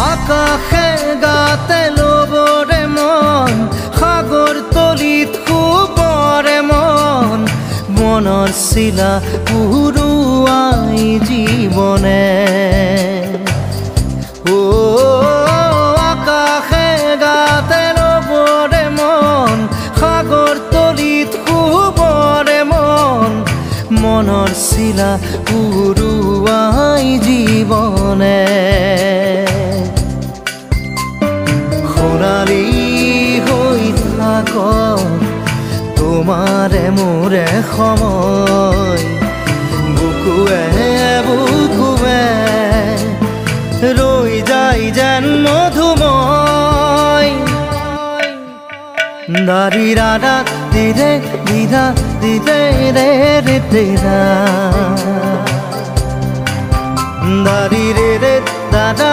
আকাশে গাতে লবৰে মন সাগৰ তলিত শুবৰে মন মনৰ চিলা উৰুৱাই জীৱনে আকাশে গাতে লবৰে মন সাগৰ তলিত শুবৰে মন মনৰ চিলা উৰুৱাই জীৱনে সোণালী হৈ থাক তোমাৰে মোৰে সময় বুকুৱে বুকুৱে ৰৈ যায় যেন মধুময় দাৰি ৰাধা দিৰে দিদা দিদে ৰে ৰে তেৰা দাৰি ৰে ৰে দাদা